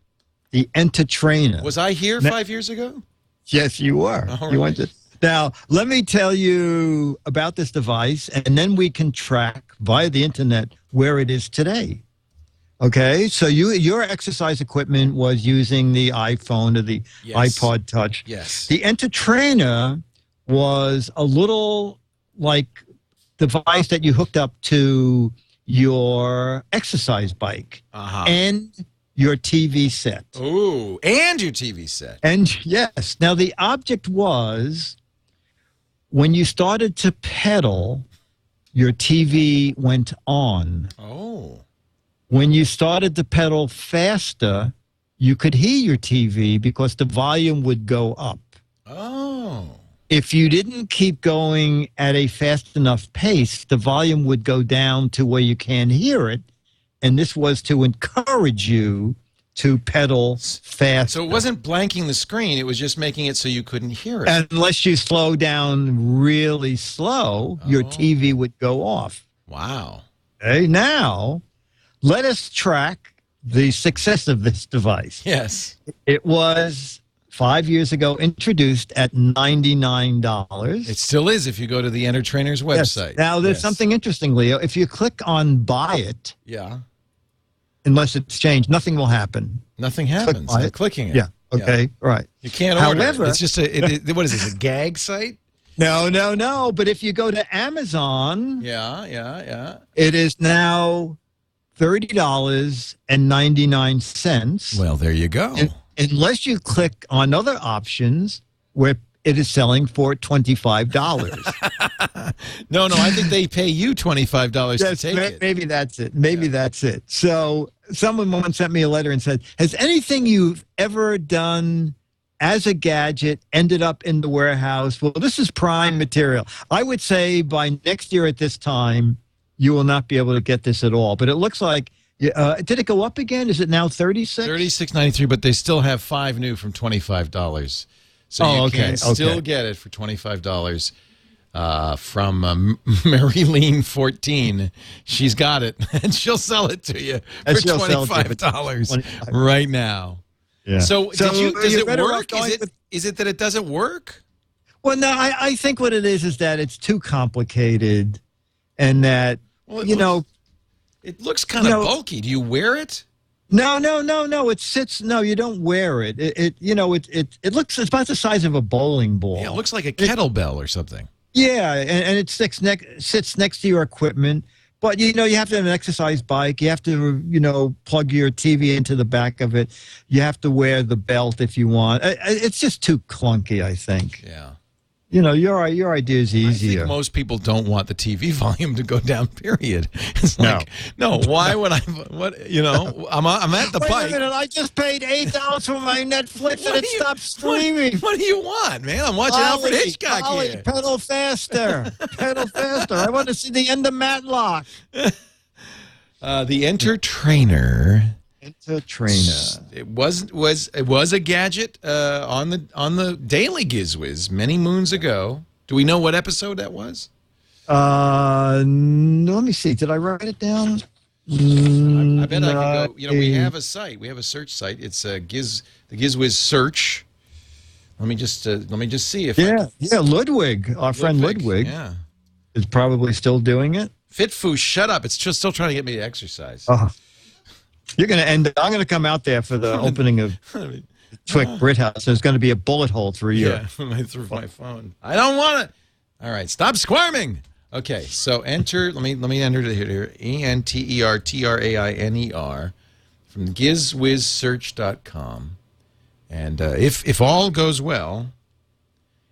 The Enter Trainer. Was I here 5 years ago? Yes, you were. All You right. went to. Now, let me tell you about this device, and then we can track via the internet where it is today. Okay, so your exercise equipment was using the iPhone or the iPod Touch. Yes. The Enter Trainer was a little like device that you hooked up to your exercise bike and your TV set. Ooh, and your TV set. And yes, now the object was when you started to pedal, your TV went on. Oh. When you started to pedal faster, you could hear your TV because the volume would go up. Oh. If you didn't keep going at a fast enough pace, the volume would go down to where you can't hear it. And this was to encourage you to pedal fast. So it wasn't blanking the screen. It was just making it so you couldn't hear it. Unless you slow down really slow, your TV would go off. Wow. Okay, now let us track the success of this device. Yes. It was 5 years ago introduced at $99. It still is if you go to the Enter Trainer's website. Yes. Now, there's something interesting, Leo. If you click on buy it, Yeah. unless it's changed, nothing will happen. Nothing happens. buy I'm it. clicking it. Yeah. Okay. Right. You can't order However- it. It's just what is this, a gag site? No. But if you go to Amazon, Yeah. it is now $30.99. Well, there you go. Unless you click on other options where it is selling for $25. No, I think they pay you $25 to take it. Maybe that's it. Maybe that's it. So someone once sent me a letter and said, has anything you've ever done as a gadget ended up in the warehouse? Well, this is prime material. I would say by next year at this time, you will not be able to get this at all. But it looks like, did it go up again? Is it now 36? $36.93, but they still have 5 new from $25. So you can still get it for $25 from Marilyn 14. She's got it, and she'll sell it to you for $25 right now. Yeah. So does it work? With, Is it that it doesn't work? Well, no, I think what it is that it's too complicated, and that it looks kind of bulky. Do you wear it? No. It sits. No, you don't wear it. It looks. It's about the size of a bowling ball. Yeah, it looks like a kettlebell or something. Yeah, and it sits next to your equipment. But you have to have an exercise bike. You have to plug your TV into the back of it. You have to wear the belt if you want. It's just too clunky, I think. Yeah. Your idea is easier. I think most people don't want the TV volume to go down, period. It's like, no, why would I? What, I'm at the Wait bike. a minute, I just paid $8 for my Netflix and it stopped streaming. What do you want, man? I'm watching Alfred Hitchcock here. Pedal faster. Pedal faster. I want to see the end of Matlock. The Enter Trainer. Enter Trainer. It was a gadget on the Daily GizWiz many moons ago. Do we know what episode that was? Let me see. Did I write it down? I bet I could go. You know, we have a site. We have a search site. It's the GizWiz search. Let me just see if Ludwig, our friend Ludwig, is probably still doing it. FitFu, shut up! It's just still trying to get me to exercise. Oh, you're going to end. I'm going to come out there for the opening of TWiT Brit House. There's going to be a bullet hole through through my phone. I don't want it. All right, stop squirming. Okay, so enter. Let me enter it here. ENTERTRAINER from GizWizSearch.com. And if all goes well,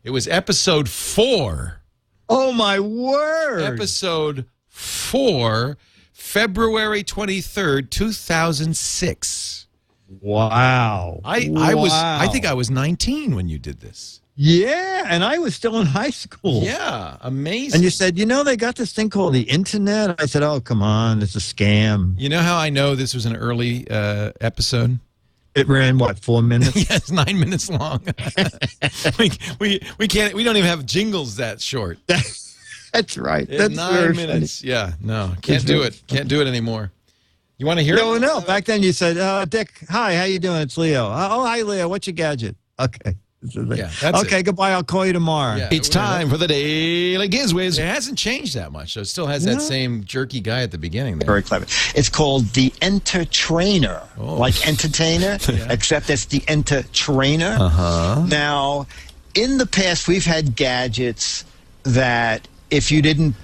it was episode 4. Oh, my word. Episode 4, February 23rd, 2006. Wow. I think I was 19 when you did this. Yeah, and I was still in high school. Yeah, amazing. And you said, they got this thing called the internet. I said, oh, come on, it's a scam. You know how I know this was an early episode? It ran, 4 minutes? Yes, 9 minutes long. we can't. We don't even have jingles that short. That's right. That's 9 minutes. Funny. Yeah, no, can't do it. Can't do it anymore. You want to hear it? No. Back then you said, Dick, hi, how you doing? It's Leo. Oh, hi, Leo. What's your gadget? Okay. Yeah, that's okay, goodbye. I'll call you tomorrow. Yeah, it's time for the Daily GizWiz. It hasn't changed that much. So it still has that same jerky guy at the beginning there. Very clever. It's called the Enter Trainer, like entertainer, except it's the Enter Trainer. Now, in the past, we've had gadgets that if you didn't...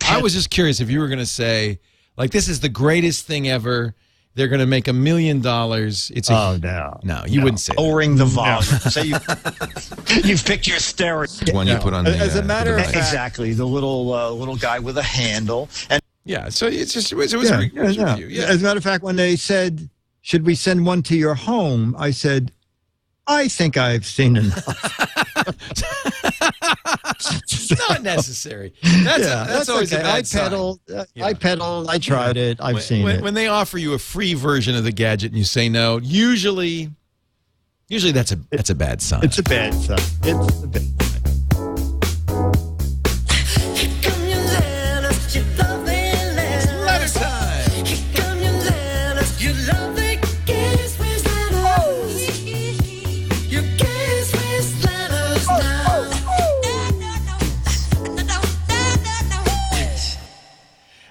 I was just curious if you were going to say, like, this is the greatest thing ever. They're going to make $1 million. It's no, you wouldn't say lowering the volume. So you've picked your stereo. One you put on the as a matter of fact, exactly the little guy with a handle. And so it's just it was a review. Yeah. As a matter of fact, when they said, "Should we send one to your home?" I said, "I think I've seen enough." Not necessary. That's always okay. a bad sign. I pedaled. I tried it. I've seen it. When they offer you a free version of the gadget and you say no, usually that's a bad sign. It's a bad sign. It's a bad sign. Letter time.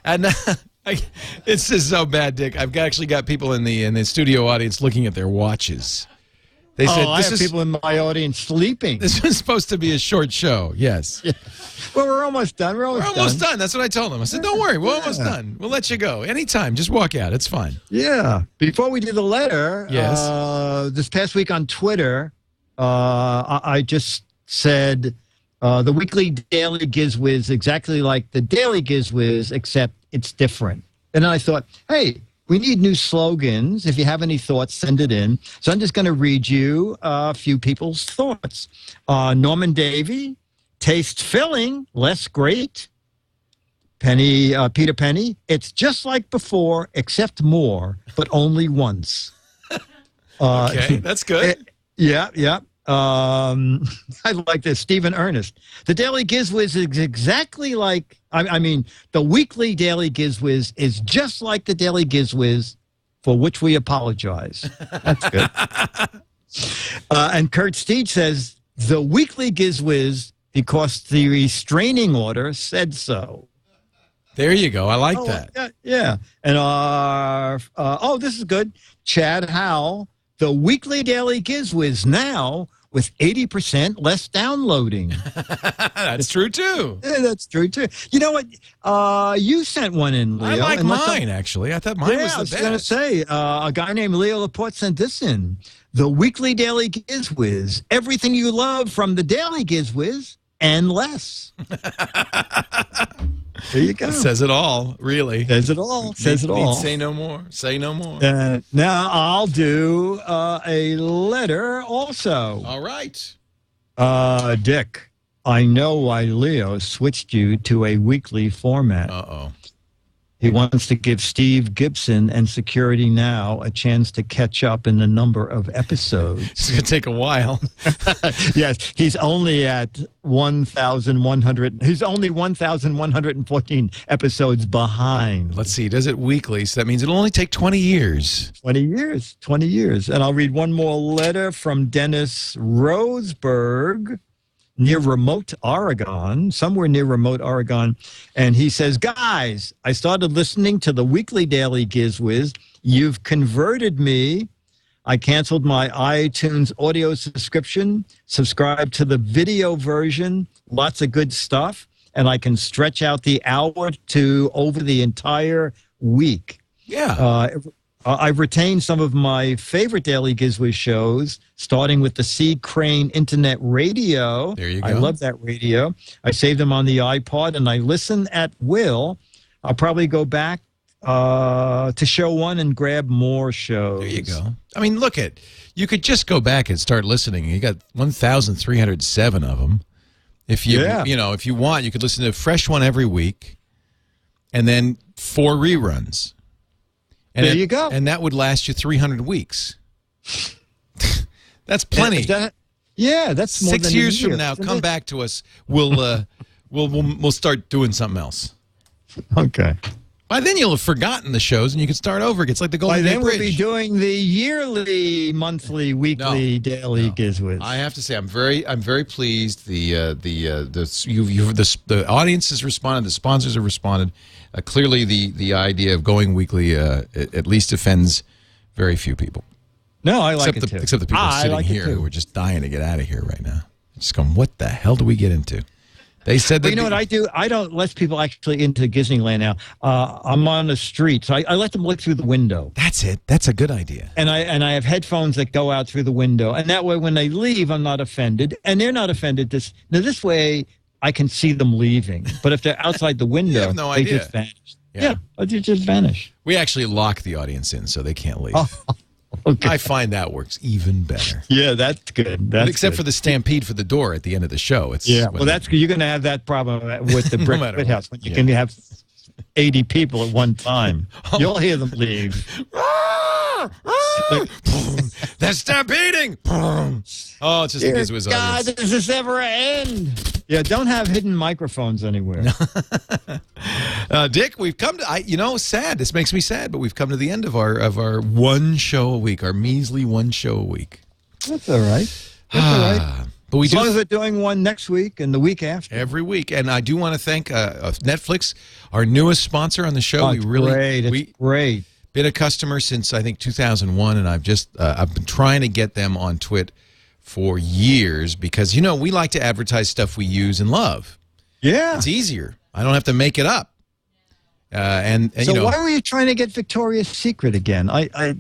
And it's just so bad, Dick. I've actually got people in the studio audience looking at their watches. They said, I have people in my audience sleeping. This was supposed to be a short show. Yes. Yeah. Well, we're almost done. We're almost done. That's what I told them. I said, don't worry. We're almost done. We'll let you go. Anytime. Just walk out. It's fine. Yeah. Before we do the letter, this past week on Twitter, I just said the weekly Daily GizWiz exactly like the Daily GizWiz, except it's different. And then I thought, hey, we need new slogans. If you have any thoughts, send it in. So I'm just going to read you a few people's thoughts. Norman Davey, taste filling, less great. Peter Penny, it's just like before, except more, but only once. Okay, that's good. Yeah. I like this. Stephen Ernest. The Daily GizWiz is exactly like, I mean, the weekly Daily GizWiz is just like the Daily GizWiz, for which we apologize. That's good. And Kurt Steed says, the weekly GizWiz, because the restraining order said so. There you go. I like that. Yeah. And, this is good. Chad Howell. The weekly Daily GizWiz now with 80% less downloading. That's true, too. Yeah, that's true, too. You know what? You sent one in, Leo. I like mine, actually. I thought mine was the best. I was going to say, a guy named Leo Laporte sent this in. The weekly Daily GizWiz. Everything you love from the Daily GizWiz and less. There you go. It says it all, really. Says it all. Says it all. Say no more. Say no more. Now I'll do a letter also. All right. Dick, I know why Leo switched you to a weekly format. Uh-oh. He wants to give Steve Gibson and Security Now a chance to catch up in the number of episodes. It's going to take a while. Yes, he's only at 1,100. He's only 1,114 episodes behind. Let's see. He does it weekly, so that means it'll only take 20 years. 20 years. 20 years. And I'll read one more letter from Dennis Roseberg, near remote Oregon, somewhere near remote Oregon. And he says, guys, I started listening to the weekly Daily GizWiz. You've converted me. I canceled my iTunes audio subscription, subscribed to the video version, lots of good stuff, and I can stretch out the hour to over the entire week. Yeah. I've retained some of my favorite Daily GizWiz shows, starting with the Sea Crane Internet Radio. There you go. I love that radio. I save them on the iPod, and I listen at will. I'll probably go back to show one and grab more shows. There you go. I mean, you could just go back and start listening. You got 1,307 of them. If you, if you want, you could listen to a fresh one every week, and then 4 reruns. And there you go. And that would last you 300 weeks. That's plenty. That's more 6 than years a year, from now, isn't come it? back to us. We'll start doing something else. Okay. By then you'll have forgotten the shows and you can start over. It's like the Golden By Gate then we'll Bridge. be doing the yearly, monthly, weekly, daily GizWiz. I have to say, I'm very pleased. The audience has responded. The sponsors have responded. Clearly, the idea of going weekly at least offends very few people. No, I like except it too. Except the people sitting here who are just dying to get out of here right now. Just going, what the hell do we get into? They said that. But you know what I do? I don't let people actually into Disneyland now. I'm on the street, so I let them look through the window. That's it. That's a good idea. And I have headphones that go out through the window, and that way when they leave, I'm not offended, and they're not offended. This way I can see them leaving. But if they're outside the window, have no they idea. just vanish. Yeah, they just vanish. We actually lock the audience in so they can't leave. Okay. I find that works even better. Yeah, that's good. Except for the stampede for the door at the end of the show. You're going to have that problem with the brick pit house when you can have 80 people at one time. You'll hear them leave. They're stampeding. Oh, it's just a GizWiz God, audience. does this ever end? Yeah, don't have hidden microphones anywhere. Dick, we've come to, sad. This makes me sad, but we've come to the end of our one show a week, our measly one show a week. That's all right. That's all right. But we as long as we're doing one next week and the week after. Every week. And I do want to thank Netflix, our newest sponsor on the show. It's great. Been a customer since, I think, 2001, and I've been trying to get them on TWiT for years because, we like to advertise stuff we use and love. Yeah. It's easier. I don't have to make it up. So why were you trying to get Victoria's Secret again? I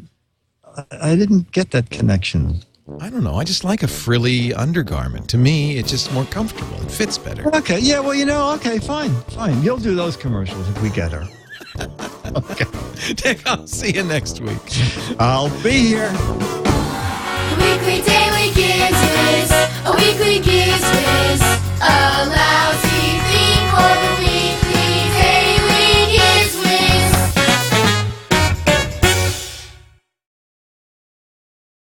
didn't get that connection. I don't know. I just like a frilly undergarment. To me, it's just more comfortable. It fits better. Okay. Yeah, well, okay, fine. You'll do those commercials if we get her. Okay. Dick, I'll see you next week. I'll be here. Weekly Daily GizWiz, a weekly GizWiz.